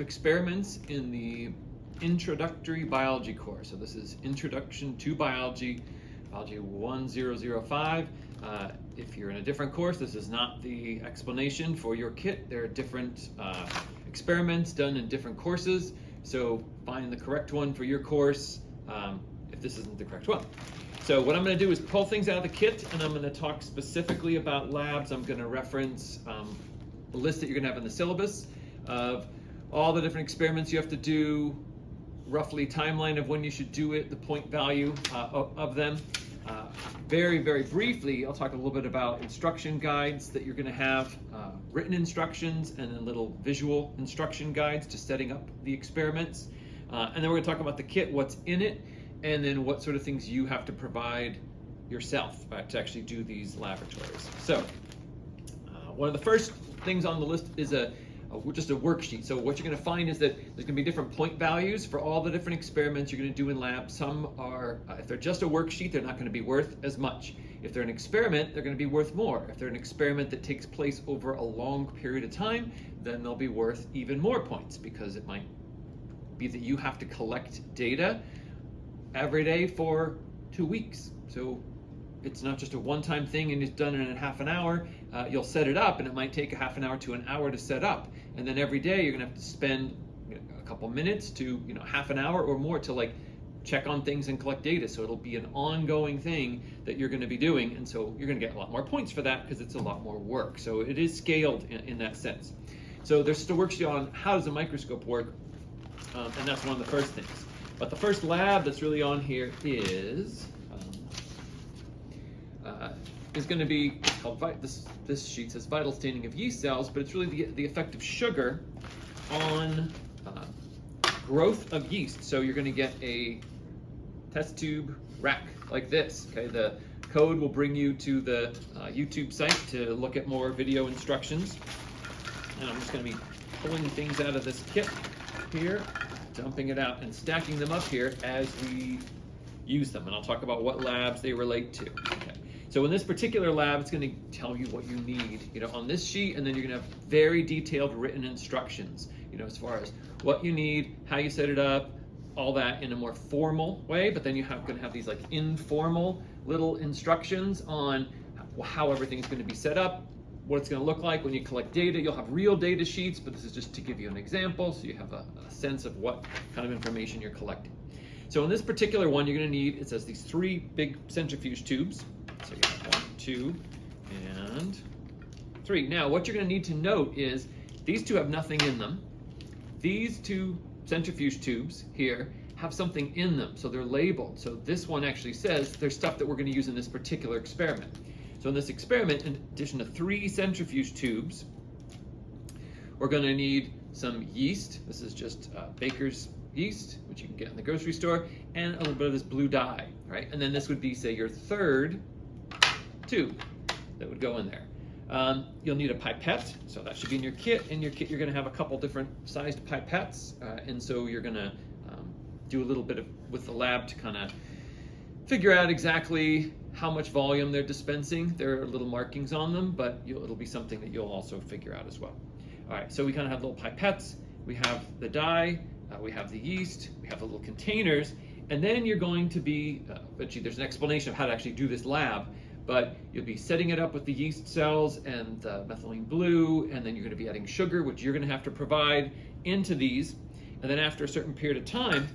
experiments in the introductory biology course. So this is Introduction to Biology, Biology 1005. If you're in a different course, this is not the explanation for your kit. There are different experiments done in different courses, so find the correct one for your course if this isn't the correct one. So what I'm going to do is pull things out of the kit, and I'm going to talk specifically about labs. I'm going to reference the list that you're going to have in the syllabus of all the different experiments you have to do, roughly timeline of when you should do it, the point value of them. Very, very briefly, I'll talk a little bit about instruction guides that you're going to have, written instructions, and then little visual instruction guides to setting up the experiments. And then we're going to talk about the kit, what's in it, and then what sort of things you have to provide yourself to actually do these laboratories. So one of the first things on the list is just a worksheet. So what you're going to find is that there's going to be different point values for all the different experiments you're going to do in lab. Some are, if they're just a worksheet, they're not going to be worth as much. If they're an experiment, they're going to be worth more. If they're an experiment that takes place over a long period of time, then they'll be worth even more points, because it might be that you have to collect data every day for 2 weeks. So it's not just a one-time thing and it's done in half an hour. You'll set it up and it might take a half an hour to an hour to set up. And then every day you're gonna have to spend a couple minutes to half an hour or more to check on things and collect data. So it'll be an ongoing thing that you're gonna be doing. And so you're gonna get a lot more points for that because it's a lot more work. So it is scaled in that sense. So there's just a worksheet on how does a microscope work. And that's one of the first things. But the first lab that's really on here is going to be called, this sheet says vital staining of yeast cells, but it's really the effect of sugar on growth of yeast. So you're going to get a test tube rack like this. Okay, the code will bring you to the YouTube site to look at more video instructions. And I'm just going to be pulling things out of this kit here, dumping it out and stacking them up here as we use them. And I'll talk about what labs they relate to. Okay. So in this particular lab, it's going to tell you what you need, on this sheet, and then you're going to have very detailed written instructions, as far as what you need, how you set it up, all that in a more formal way. But then you're going to have these informal little instructions on how everything's going to be set up, what it's going to look like when you collect data. You'll have real data sheets, but this is just to give you an example so you have a sense of what kind of information you're collecting. So in this particular one, you're going to need, it says these 3 big centrifuge tubes. So you have 1, 2, and 3. Now, what you're going to need to note is these 2 have nothing in them. These 2 centrifuge tubes here have something in them, so they're labeled. So this one actually says there's stuff that we're going to use in this particular experiment. So in this experiment, in addition to 3 centrifuge tubes, we're going to need some yeast. This is just baker's yeast, which you can get in the grocery store, and a little bit of this blue dye, right? And then this would be, say, your 3rd tube that would go in there. You'll need a pipette, so that should be in your kit. In your kit, you're going to have a couple different sized pipettes, and so you're going to do a little bit with the lab to kind of figure out exactly how much volume they're dispensing. There are little markings on them, but it'll be something that you'll also figure out as well. All right, so we kind of have little pipettes. We have the dye, we have the yeast, we have the little containers, and then you're going to be, there's an explanation of how to actually do this lab, but you'll be setting it up with the yeast cells and the methylene blue, and then you're going to be adding sugar, which you're going to have to provide into these. And then after a certain period of time,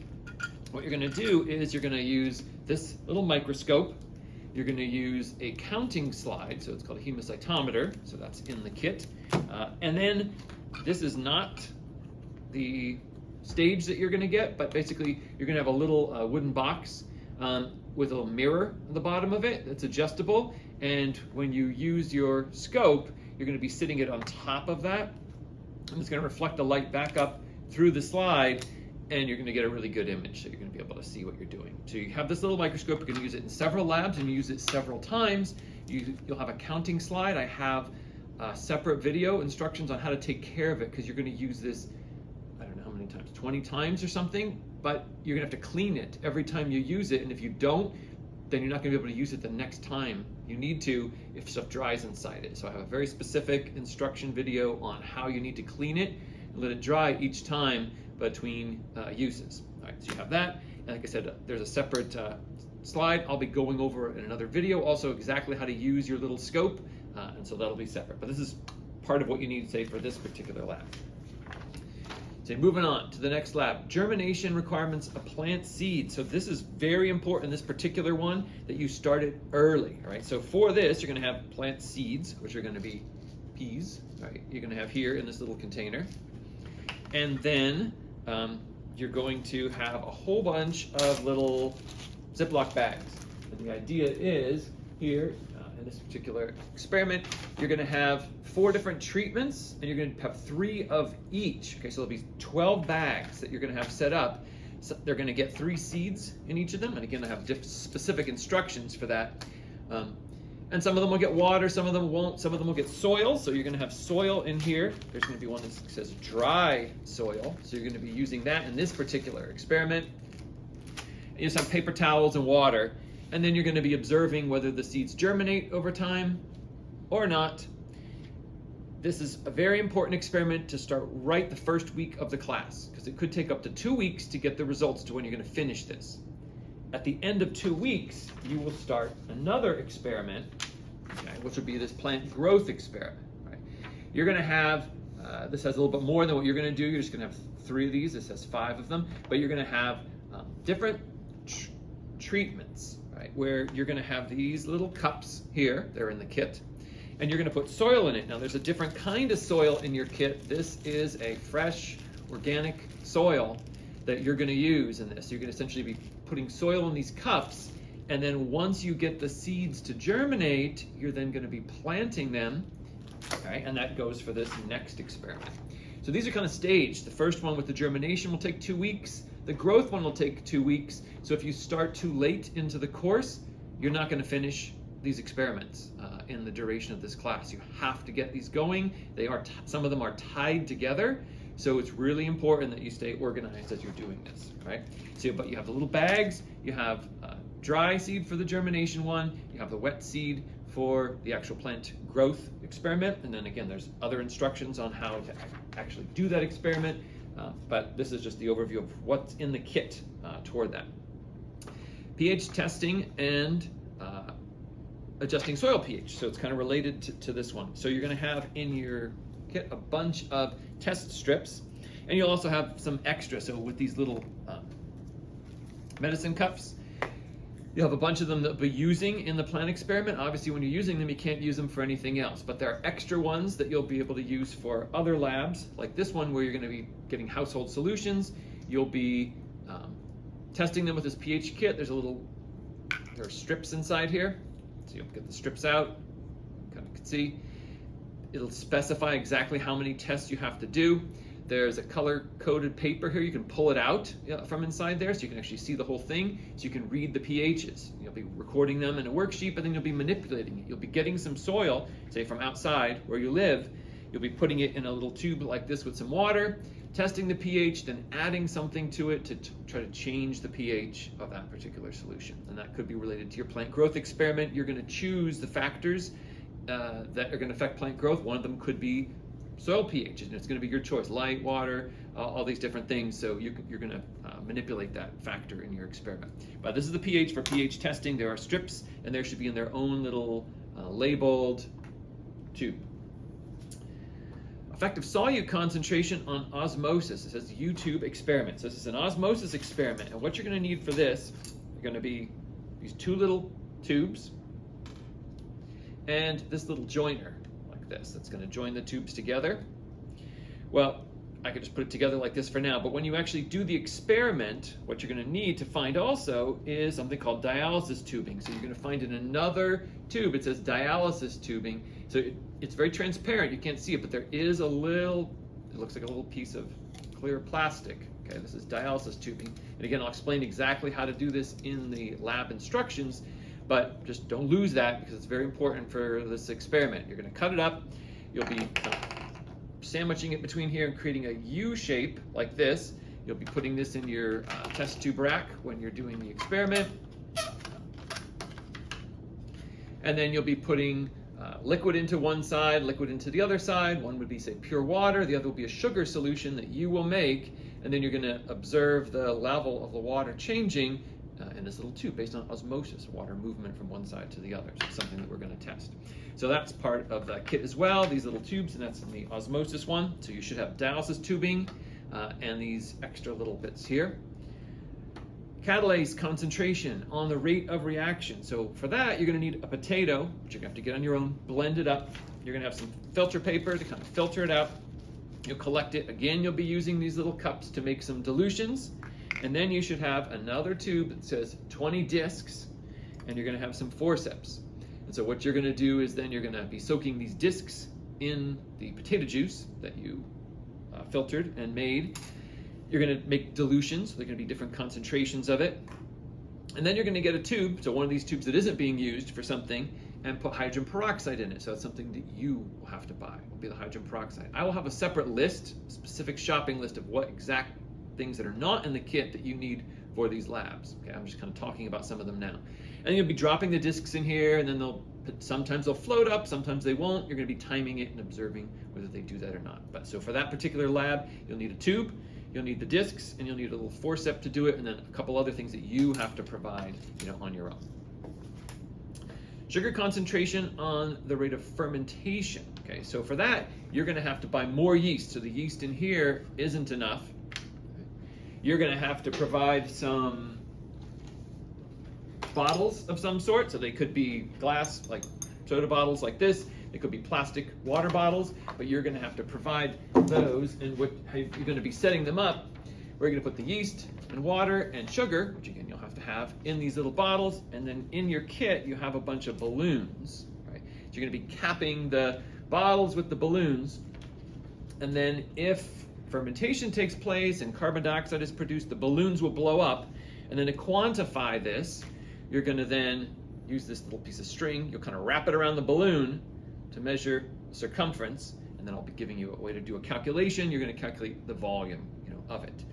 what you're going to do is you're going to use this little microscope. You're going to use a counting slide, so it's called a hemocytometer, so that's in the kit. And then this is not the stage that you're going to get, but basically you're going to have a little wooden box with a little mirror at the bottom of it that's adjustable, and when you use your scope, you're going to be sitting it on top of that, and it's going to reflect the light back up through the slide, and you're going to get a really good image, so you're going to be able to see what you're doing. So you have this little microscope. You're going to use it in several labs, and you use it several times. You'll have a counting slide. I have separate video instructions on how to take care of it, because you're going to use this, I don't know how many times, 20 times or something, but you're going to have to clean it every time you use it, and if you don't, then you're not going to be able to use it the next time you need to if stuff dries inside it. So I have a very specific instruction video on how you need to clean it and let it dry each time between uses. All right, so you have that. And like I said, there's a separate slide I'll be going over in another video, also exactly how to use your little scope, and so that'll be separate. But this is part of what you need to say for this particular lab. So moving on to the next lab, germination requirements of plant seed. So this is very important, this particular one, that you start it early, all right? So for this, you're gonna have plant seeds, which are gonna be peas, right? You're gonna have here in this little container. And then you're going to have a whole bunch of little Ziploc bags. And the idea is here, in this particular experiment, you're gonna have 4 different treatments, and you're gonna have 3 of each. Okay, so there'll be 12 bags that you're gonna have set up. So they're gonna get 3 seeds in each of them, and again, I have specific instructions for that. And some of them will get water, some of them won't, some of them will get soil, so you're gonna have soil in here. There's gonna be one that says dry soil, so you're gonna be using that in this particular experiment. And you just have paper towels and water, and then you're gonna be observing whether the seeds germinate over time or not. This is a very important experiment to start right the first week of the class, because it could take up to 2 weeks to get the results to when you're gonna finish this. At the end of 2 weeks, you will start another experiment, okay, which will be this plant growth experiment. Right? You're gonna have, this has a little bit more than what you're gonna do. You're just gonna have 3 of these. This has 5 of them, but you're gonna have different treatments, right? Where you're gonna have these little cups here, they're in the kit, and you're gonna put soil in it. Now there's a different kind of soil in your kit. This is a fresh, organic soil that you're gonna use in this. You're gonna essentially be putting soil in these cups, and then once you get the seeds to germinate, you're then gonna be planting them, okay? And that goes for this next experiment. So these are kind of staged. The first one with the germination will take 2 weeks. The growth one will take 2 weeks. So if you start too late into the course, you're not gonna finish these experiments in the duration of this class. You have to get these going. They are some of them are tied together, so it's really important that you stay organized as you're doing this, right? So, but you have the little bags, you have dry seed for the germination one, you have the wet seed for the actual plant growth experiment, and then again, there's other instructions on how to actually do that experiment, but this is just the overview of what's in the kit toward that. pH testing and adjusting soil pH, so it's kind of related to this one. So you're going to have in your kit a bunch of test strips, and you'll also have some extra. So with these little medicine cups, you'll have a bunch of them that you'll be using in the plant experiment. Obviously, when you're using them, you can't use them for anything else, but there are extra ones that you'll be able to use for other labs, like this one where you're going to be getting household solutions. You'll be testing them with this pH kit. There are strips inside here. So you'll get the strips out, kind of can see. It'll specify exactly how many tests you have to do. There's a color-coded paper here. You can pull it out from inside there, so you can actually see the whole thing, so you can read the pHs. You'll be recording them in a worksheet, but then you'll be manipulating it. You'll be getting some soil, say from outside where you live. You'll be putting it in a little tube like this with some water, testing the pH, then adding something to it to try to change the pH of that particular solution. And that could be related to your plant growth experiment. You're going to choose the factors that are going to affect plant growth. One of them could be soil pH, and it's going to be your choice: light, water, all these different things. So you're going to manipulate that factor in your experiment. But this is the pH for pH testing. There are strips, and there should be in their own little labeled tube. Effective solute concentration on osmosis. It says YouTube experiment. So this is an osmosis experiment, and what you're going to need for this are going to be these 2 little tubes and this little joiner like this. That's going to join the tubes together. Well, I could just put it together like this for now, but when you actually do the experiment, what you're going to need to find also is something called dialysis tubing. So you're going to find in another tube, it says dialysis tubing. So it's very transparent, you can't see it, but there is a little, it looks like a little piece of clear plastic. Okay, this is dialysis tubing. And again, I'll explain exactly how to do this in the lab instructions, but just don't lose that because it's very important for this experiment. You're going to cut it up, you'll be sandwiching it between here and creating a U shape like this. You'll be putting this in your test tube rack when you're doing the experiment. And then you'll be putting liquid into one side, liquid into the other side. One would be, say, pure water. The other will be a sugar solution that you will make, and then you're going to observe the level of the water changing in this little tube based on osmosis, water movement from one side to the other. So it's something that we're going to test. So that's part of the kit as well, these little tubes, and that's in the osmosis one. So you should have dialysis tubing and these extra little bits here. Catalase concentration on the rate of reaction. So for that, you're going to need a potato, which you're going to have to get on your own, blend it up. You're going to have some filter paper to kind of filter it out. You'll collect it. Again, you'll be using these little cups to make some dilutions. And then you should have another tube that says 20 discs, and you're going to have some forceps. And so what you're going to do is then you're going to be soaking these discs in the potato juice that you filtered and made. You're going to make dilutions, so they're going to be different concentrations of it. And then you're going to get a tube, so one of these tubes that isn't being used for something, and put hydrogen peroxide in it. So it's something that you will have to buy, will be the hydrogen peroxide. I will have a separate list, a specific shopping list of what exact things that are not in the kit that you need for these labs. Okay, I'm just kind of talking about some of them now. And you'll be dropping the discs in here, and then sometimes they'll float up, sometimes they won't. You're going to be timing it and observing whether they do that or not. But so for that particular lab, you'll need a tube, you'll need the discs, and you'll need a little forcep to do it, and then a couple other things that you have to provide, on your own. Sugar concentration on the rate of fermentation. Okay, so for that, you're going to have to buy more yeast. So the yeast in here isn't enough. You're going to have to provide some bottles of some sort. So they could be glass, like soda bottles like this. They could be plastic water bottles, but you're going to have to provide those. And how you're going to be setting them up, we're going to put the yeast and water and sugar, which again you'll have to have in these little bottles. And then in your kit, you have a bunch of balloons, right? So you're going to be capping the bottles with the balloons. And then if fermentation takes place and carbon dioxide is produced, the balloons will blow up. And then to quantify this, you're going to then use this little piece of string. You'll kind of wrap it around the balloon to measure the circumference, and then I'll be giving you a way to do a calculation. You're going to calculate the volume, of it,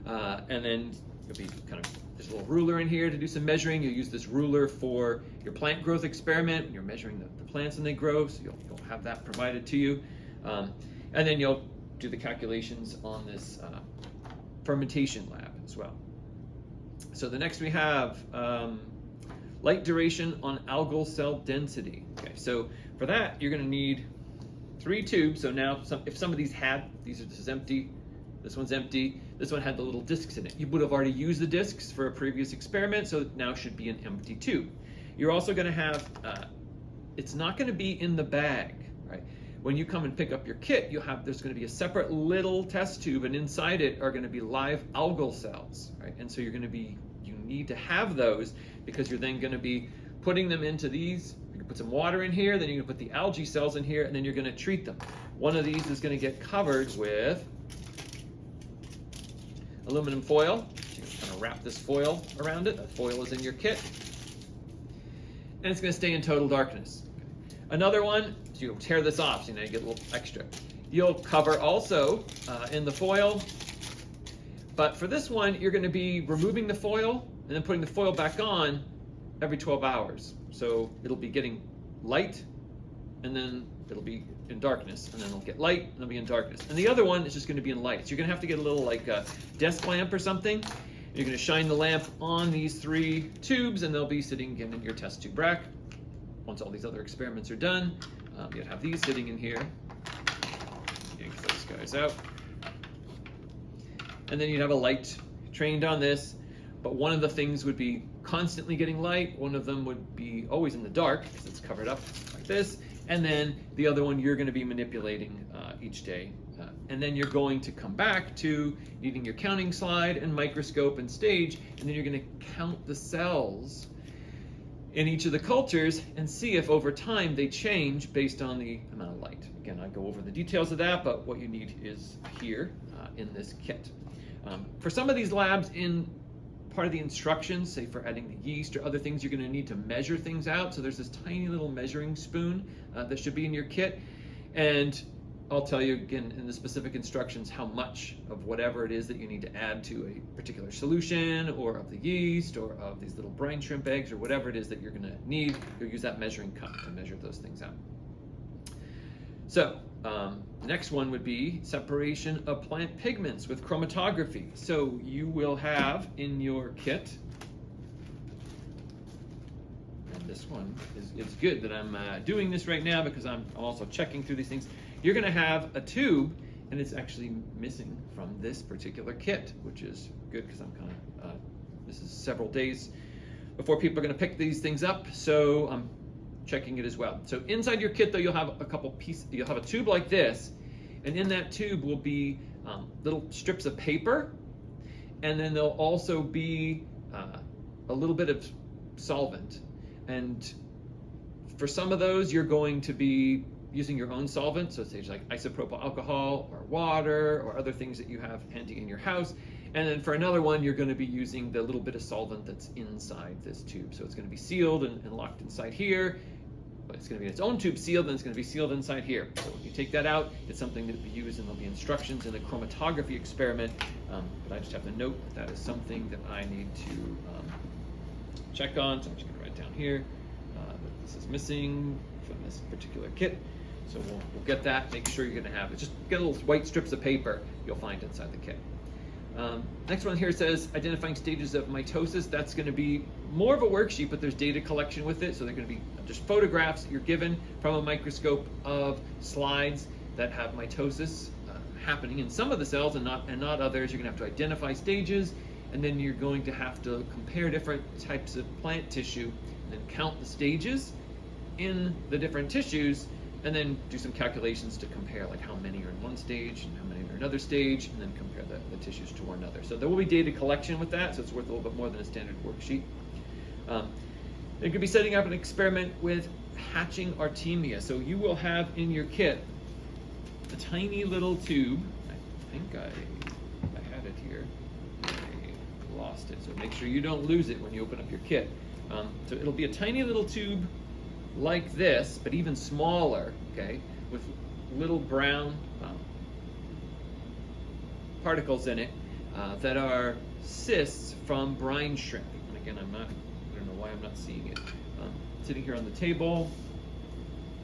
and then you'll be there's a little ruler in here to do some measuring. You'll use this ruler for your plant growth experiment when you're measuring the plants when they grow, so you'll have that provided to you, and then you'll do the calculations on this fermentation lab as well. So the next we have light duration on algal cell density. Okay, so for that you're going to need 3 tubes. So now if some of these this is empty, this one's empty, this one had the little discs in it. You would have already used the discs for a previous experiment, so it now should be an empty tube. You're also going to have, it's not going to be in the bag, right? When you come and pick up your kit, there's going to be a separate little test tube, and inside it are going to be live algal cells, right? And so you need to have those because you're then going to be putting them into these. You're going to put some water in here, then you're going to put the algae cells in here, and then you're going to treat them. One of these is going to get covered with aluminum foil. So you can kind of wrap this foil around it. That foil is in your kit. And it's going to stay in total darkness. Another one, so you'll tear this off, so you get a little extra. You'll cover also in the foil, but for this one, you're going to be removing the foil and then putting the foil back on every 12 hours. So it'll be getting light, and then it'll be in darkness, and then it'll get light, and it'll be in darkness. And the other one is just going to be in light. So you're going to have to get a little desk lamp or something. You're going to shine the lamp on these 3 tubes, and they'll be sitting again in your test tube rack. Once all these other experiments are done, you'll have these sitting in here. Yank those guys out. And then you'd have a light trained on this, but one of the things would be constantly getting light, one of them would be always in the dark because it's covered up like this, and then the other one you're going to be manipulating each day. And then you're going to come back to needing your counting slide and microscope and stage, and then you're going to count the cells in each of the cultures and see if over time they change based on the amount of light. Again, I go over the details of that, but what you need is here in this kit. For some of these labs, in part of the instructions, say for adding the yeast or other things, you're going to need to measure things out. So there's this tiny little measuring spoon that should be in your kit. And I'll tell you again in the specific instructions how much of whatever it is that you need to add to a particular solution, or of the yeast, or of these little brine shrimp eggs, or whatever it is that you're going to need. You'll use that measuring cup to measure those things out. So the next one would be separation of plant pigments with chromatography. So you will have in your kit, and this one is good that I'm doing this right now because I'm also checking through these things. You're going to have a tube, and it's actually missing from this particular kit, which is good because I'm kind of, this is several days before people are going to pick these things up, so I'm checking it as well. So inside your kit, though, you'll have a couple pieces. You'll have a tube like this, and in that tube will be little strips of paper, and then there'll also be a little bit of solvent. And for some of those, you're going to be using your own solvent, so say like isopropyl alcohol or water or other things that you have handy in your house. And then for another one, you're going to be using the little bit of solvent that's inside this tube. So it's going to be sealed and locked inside here. But it's going to be its own tube sealed, and it's going to be sealed inside here. So when you take that out, it's something that will be used, and there'll be instructions in the chromatography experiment. But I just have to note that is something that I need to check on. So I'm just going to write down here that this is missing from this particular kit. So we'll get that. Make sure you're going to have it. Just get little white strips of paper you'll find inside the kit. Next one here says identifying stages of mitosis. That's going to be more of a worksheet, but there's data collection with it. So they're going to be just photographs that you're given from a microscope of slides that have mitosis happening in some of the cells and not others. You're going to have to identify stages, and then you're going to have to compare different types of plant tissue and then count the stages in the different tissues, and then do some calculations to compare like how many are in one stage and how many are in another stage, and then compare the tissues to one another. So there will be data collection with that, so it's worth a little bit more than a standard worksheet. You could be setting up an experiment with hatching Artemia. So you will have in your kit a tiny little tube. I think I had it here. I lost it, so make sure you don't lose it when you open up your kit. So it'll be a tiny little tube like this, but even smaller, okay, with little brown particles in it that are cysts from brine shrimp. And again, I don't know why I'm not seeing it. Sitting here on the table.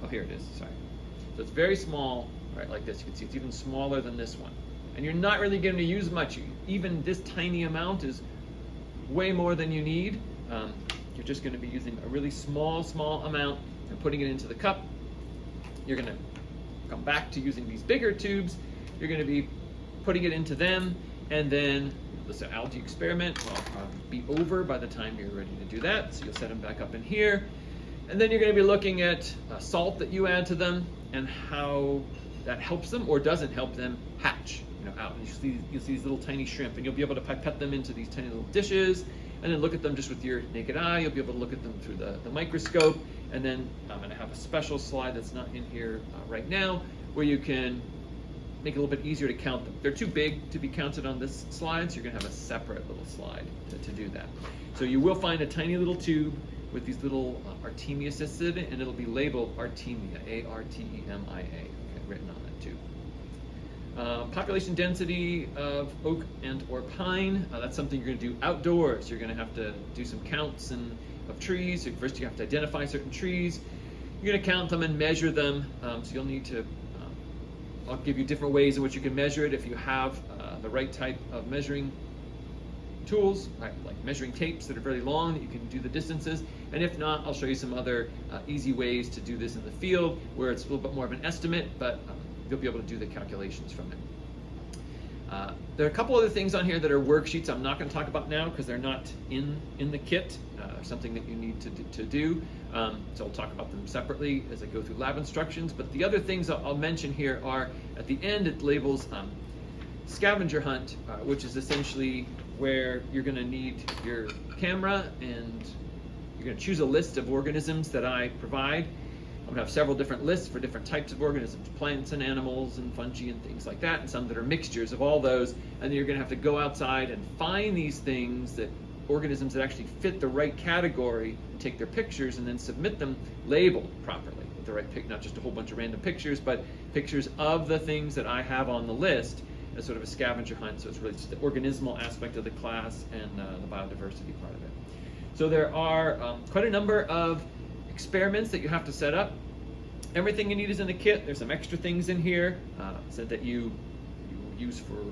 Oh, here it is, sorry. So it's very small, right, like this. You can see it's even smaller than this one. And you're not really going to use much. Even this tiny amount is way more than you need. You're just going to be using a really small amount and putting it into the cup. You're going to come back to using these bigger tubes. You're going to be putting it into them, and then this algae experiment will be over by the time you're ready to do that. So you'll set them back up in here. And then you're going to be looking at salt that you add to them and how that helps them or doesn't help them hatch out. And you'll see these little tiny shrimp, and you'll be able to pipette them into these tiny little dishes, and then look at them just with your naked eye. You'll be able to look at them through the microscope. And then I'm going to have a special slide that's not in here right now, where you can make it a little bit easier to count them. They're too big to be counted on this slide, so you're going to have a separate little slide to do that. So you will find a tiny little tube with these little Artemia cysts in it, and it'll be labeled Artemia, A-R-T-E-M-I-A, okay, written on that tube. Population density of oak and or pine, that's something you're going to do outdoors. You're going to have to do some counts of trees. So first you have to identify certain trees. You're going to count them and measure them. So you'll need to, I'll give you different ways in which you can measure it if you have the right type of measuring tools, right, like measuring tapes that are very long that you can do the distances. And if not, I'll show you some other easy ways to do this in the field where it's a little bit more of an estimate, but you'll be able to do the calculations from it. There are a couple other things on here that are worksheets I'm not going to talk about now because they're not in the kit, something that you need to do. So I'll talk about them separately as I go through lab instructions. But the other things I'll mention here are at the end it labels scavenger hunt, which is essentially where you're going to need your camera and you're going to choose a list of organisms that I provide. I'm going to have several different lists for different types of organisms, plants and animals and fungi and things like that, and some that are mixtures of all those. And then you're going to have to go outside and find these things, organisms that actually fit the right category, and take their pictures and then submit them labeled properly with the right pic, not just a whole bunch of random pictures, but pictures of the things that I have on the list as sort of a scavenger hunt. So it's really just the organismal aspect of the class and the biodiversity part of it. So there are quite a number of experiments that you have to set up. everything you need is in the kit. There's some extra things in here said that you use for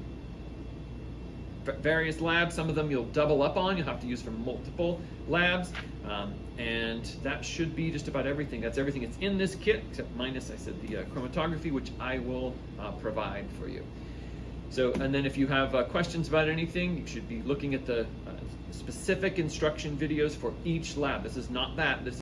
various labs. Some of them you'll double up on. You'll have to use for multiple labs. And that should be just about everything. That's everything that's in this kit, except minus, I said, the chromatography, which I will provide for you. So, and then if you have questions about anything, you should be looking at the specific instruction videos for each lab. This is not that. This